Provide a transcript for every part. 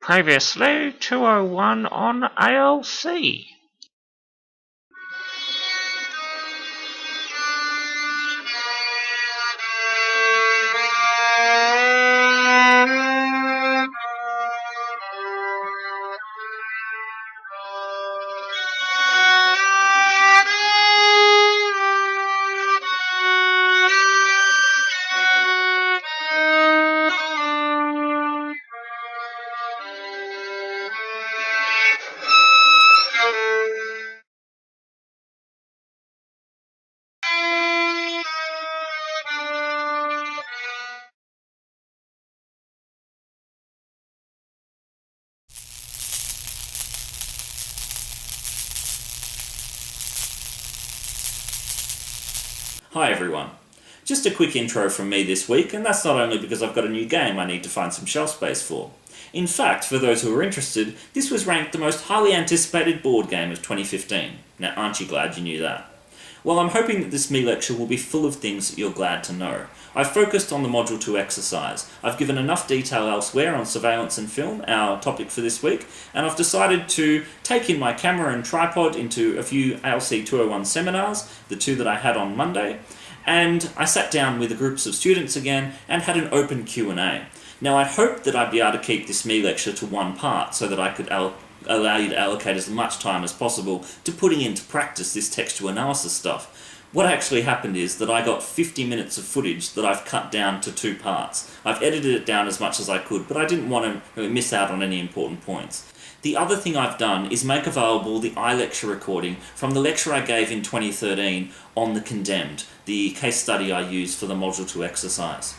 Previously, 201 on ALC. Hi everyone. Just a quick intro from me this week, and that's not only because I've got a new game I need to find some shelf space for. In fact, for those who are interested, this was ranked the most highly anticipated board game of 2015. Now, aren't you glad you knew that? Well, I'm hoping that this meLecture will be full of things that you're glad to know. I've focused on the Module 2 exercise. I've given enough detail elsewhere on surveillance and film, our topic for this week, and I've decided to take in my camera and tripod into a few ALC201 seminars, the two that I had on Monday, and I sat down with groups of students again and had an open Q&A. Now, I hoped that I'd be able to keep this meLecture to one part so that I could allow you to allocate as much time as possible to putting into practice this textual analysis stuff. What actually happened is that I got 50 minutes of footage that I've cut down to two parts. I've edited it down as much as I could, but I didn't want to really miss out on any important points. The other thing I've done is make available the iLecture recording from the lecture I gave in 2013 on The Condemned, the case study I used for the Module 2 exercise.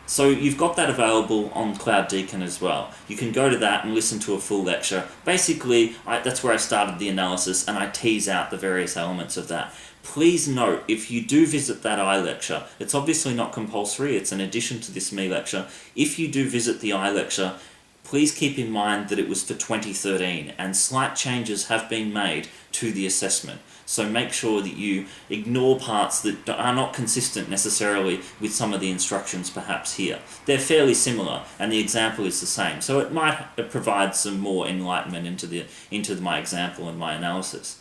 So you've got that available on Cloud Deakin as well. You can go to that and listen to a full lecture. Basically, that's where I started the analysis and I tease out the various elements of that. Please note, if you do visit that iLecture, it's obviously not compulsory, it's an addition to this meLecture. If you do visit the iLecture, please keep in mind that it was for 2013 and slight changes have been made to the assessment. So make sure that you ignore parts that are not consistent necessarily with some of the instructions perhaps here. They're fairly similar and the example is the same, so it might provide some more enlightenment into my example and my analysis.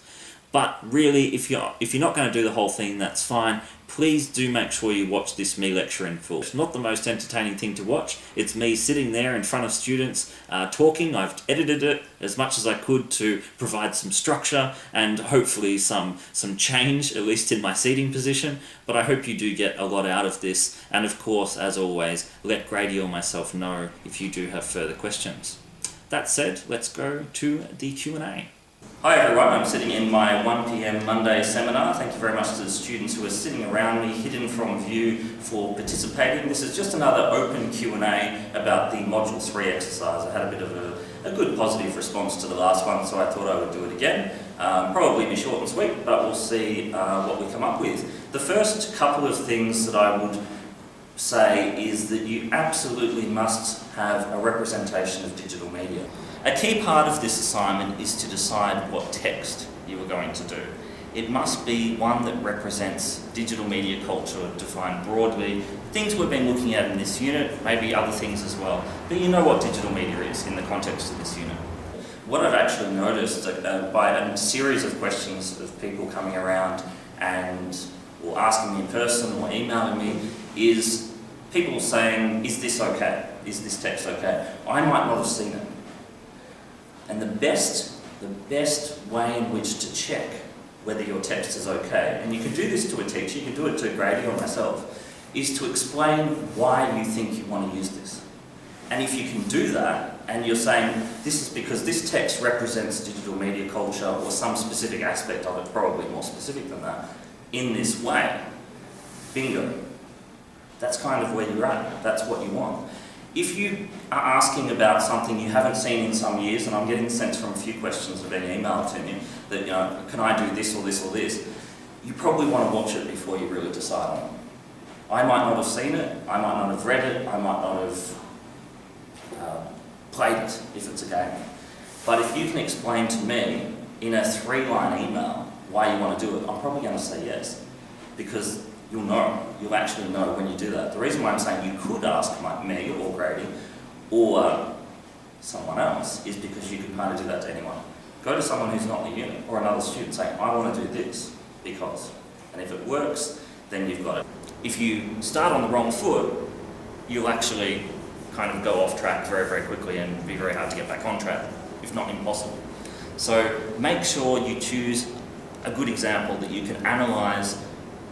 But really, if you're not going to do the whole thing, that's fine. Please do make sure you watch this meLecture in full. It's not the most entertaining thing to watch. It's me sitting there in front of students talking. I've edited it as much as I could to provide some structure and hopefully some change, at least in my seating position. But I hope you do get a lot out of this. And of course, as always, let Grady or myself know if you do have further questions. That said, let's go to the Q&A. Hi everyone, I'm sitting in my 1 PM Monday seminar. Thank you very much to the students who are sitting around me, hidden from view, for participating. This is just another open Q&A about the Module 3 exercise. I had a bit of a good positive response to the last one, so I thought I would do it again. Probably be short and sweet, but we'll see what we come up with. The first couple of things that I would say is that you absolutely must have a representation of digital media. A key part of this assignment is to decide what text you are going to do. It must be one that represents digital media culture defined broadly, things we've been looking at in this unit, maybe other things as well, but you know what digital media is in the context of this unit. What I've actually noticed by a series of questions of people coming around or asking me in person or emailing me is people saying, is this okay? Is this text okay? I might not have seen it. And the best way in which to check whether your text is okay, and you can do this to a teacher, you can do it to Grady or myself, is to explain why you think you want to use this. And if you can do that, and you're saying, this is because this text represents digital media culture or some specific aspect of it, probably more specific than that, in this way, bingo. That's kind of where you're at, that's what you want. If you are asking about something you haven't seen in some years, and I'm getting the sense from a few questions that have been emailed to me, that, can I do this or this or this, you probably want to watch it before you really decide on it. I might not have seen it, I might not have read it, I might not have played it if it's a game. But if you can explain to me in a 3-line email why you want to do it, I'm probably going to say yes, because you'll actually know when you do that. The reason why I'm saying you could ask me or Grady or someone else is because you can kind of do that to anyone. Go to someone who's not in the unit or another student saying, I want to do this because, and if it works, then you've got it. If you start on the wrong foot, you'll actually kind of go off track very, very quickly and be very hard to get back on track, if not impossible. So make sure you choose a good example that you can analyse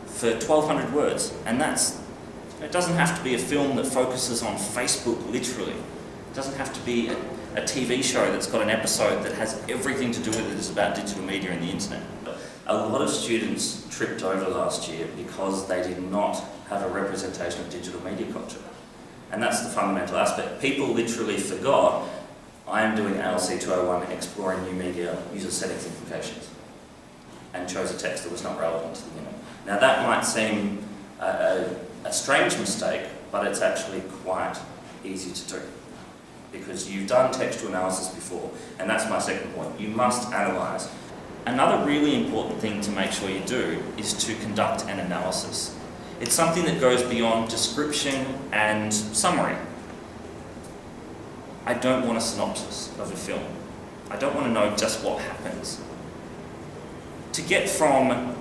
for 1,200 words, and it doesn't have to be a film that focuses on Facebook literally. It doesn't have to be a TV show that's got an episode that has everything to do with it is about digital media and the internet. A lot of students tripped over last year because they did not have a representation of digital media culture. And that's the fundamental aspect. People literally forgot, I am doing ALC201 Exploring New Media user settings implications, and chose a text that was not relevant to the unit. Now that might seem a strange mistake, but it's actually quite easy to do, because you've done textual analysis before, and that's my second point. You must analyse. Another really important thing to make sure you do is to conduct an analysis. It's something that goes beyond description and summary. I don't want a synopsis of a film. I don't want to know just what happens. To get from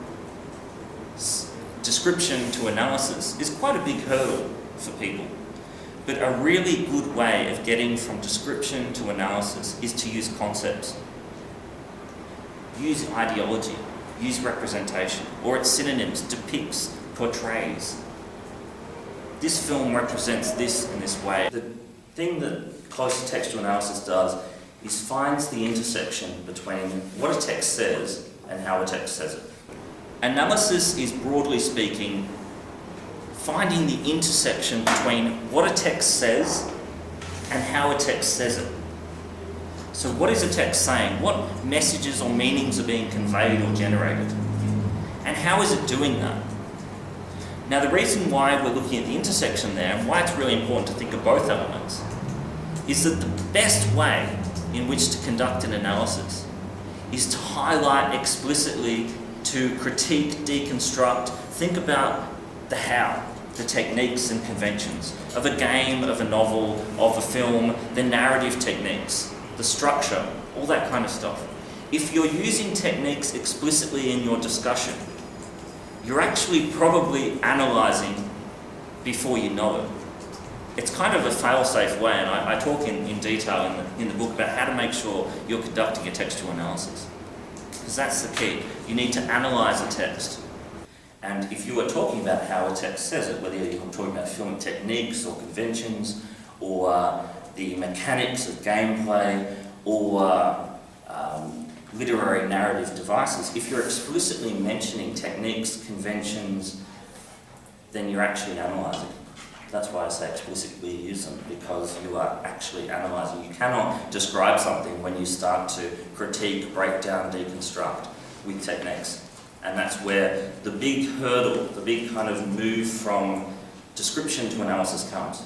description to analysis is quite a big hurdle for people. But a really good way of getting from description to analysis is to use concepts. Use ideology, use representation, or its synonyms, depicts, portrays. This film represents this in this way. The thing that close textual analysis does is finds the intersection between what a text says and how a text says it. Analysis is, broadly speaking, finding the intersection between what a text says and how a text says it. So what is a text saying? What messages or meanings are being conveyed or generated? And how is it doing that? Now the reason why we're looking at the intersection there, and why it's really important to think of both elements, is that the best way in which to conduct an analysis is to highlight explicitly, to critique, deconstruct, think about the how, the techniques and conventions of a game, of a novel, of a film, the narrative techniques, the structure, all that kind of stuff. If you're using techniques explicitly in your discussion, you're actually probably analysing before you know it. It's kind of a fail-safe way, and I talk in detail in the book about how to make sure you're conducting a textual analysis. Because that's the key. You need to analyse a text. And if you are talking about how a text says it, whether you're talking about film techniques or conventions, or the mechanics of gameplay, or literary narrative devices, if you're explicitly mentioning techniques, conventions, then you're actually analysing. That's why I say explicitly use them, because you are actually analysing. You cannot describe something when you start to critique, break down, deconstruct with techniques. And that's where the big hurdle, the big kind of move from description to analysis comes.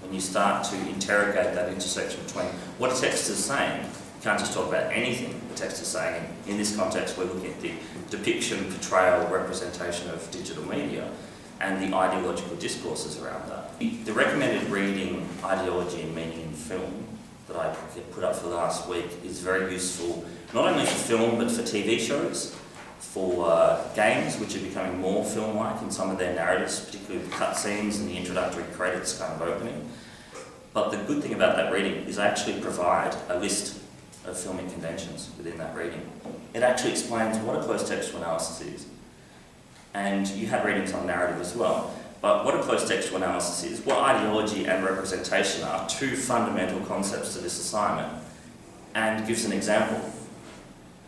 When you start to interrogate that intersection between what a text is saying. You can't just talk about anything the text is saying. In this context, we're looking at the depiction, portrayal, representation of digital media and the ideological discourses around that. The recommended reading, Ideology and Meaning in Film, that I put up for last week is very useful, not only for film, but for TV shows, for games, which are becoming more film-like in some of their narratives, particularly with cutscenes and the introductory credits kind of opening. But the good thing about that reading is I actually provide a list of filming conventions within that reading. It actually explains what a close textual analysis is. And you had readings on narrative as well. But what a close textual analysis is, what ideology and representation are, two fundamental concepts to this assignment, and gives an example,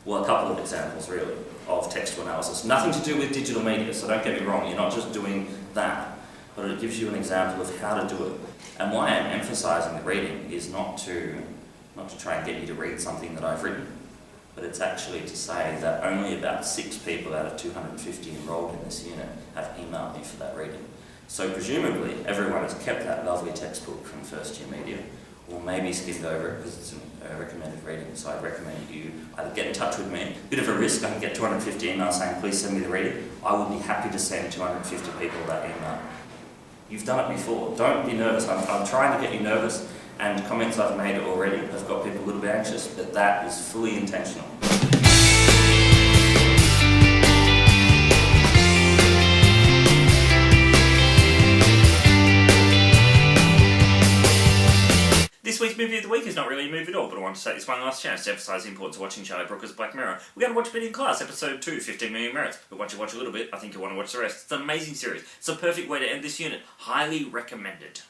well, a couple of examples really, of textual analysis. Nothing to do with digital media, so don't get me wrong, you're not just doing that, but it gives you an example of how to do it. And why I'm emphasising the reading is not to try and get you to read something that I've written, but it's actually to say that only about 6 people out of 250 enrolled in this unit have emailed me for that reading. So presumably everyone has kept that lovely textbook from first year media, or maybe skimmed over it because it's a recommended reading. So I'd recommend you either get in touch with me. Bit of a risk, I can get 250 emails saying please send me the reading. I will be happy to send 250 people that email. You've done it before. Don't be nervous. I'm trying to get you nervous and comments I've made already have got people a little bit anxious, but that is fully intentional. This week's movie of the week is not really a movie at all, but I want to take this one last chance to emphasise the importance of watching Charlie Brooker's Black Mirror. We're going to watch a bit in class, episode 2, 15 Million Merits, but once you watch a little bit, I think you'll want to watch the rest. It's an amazing series. It's a perfect way to end this unit. Highly recommended.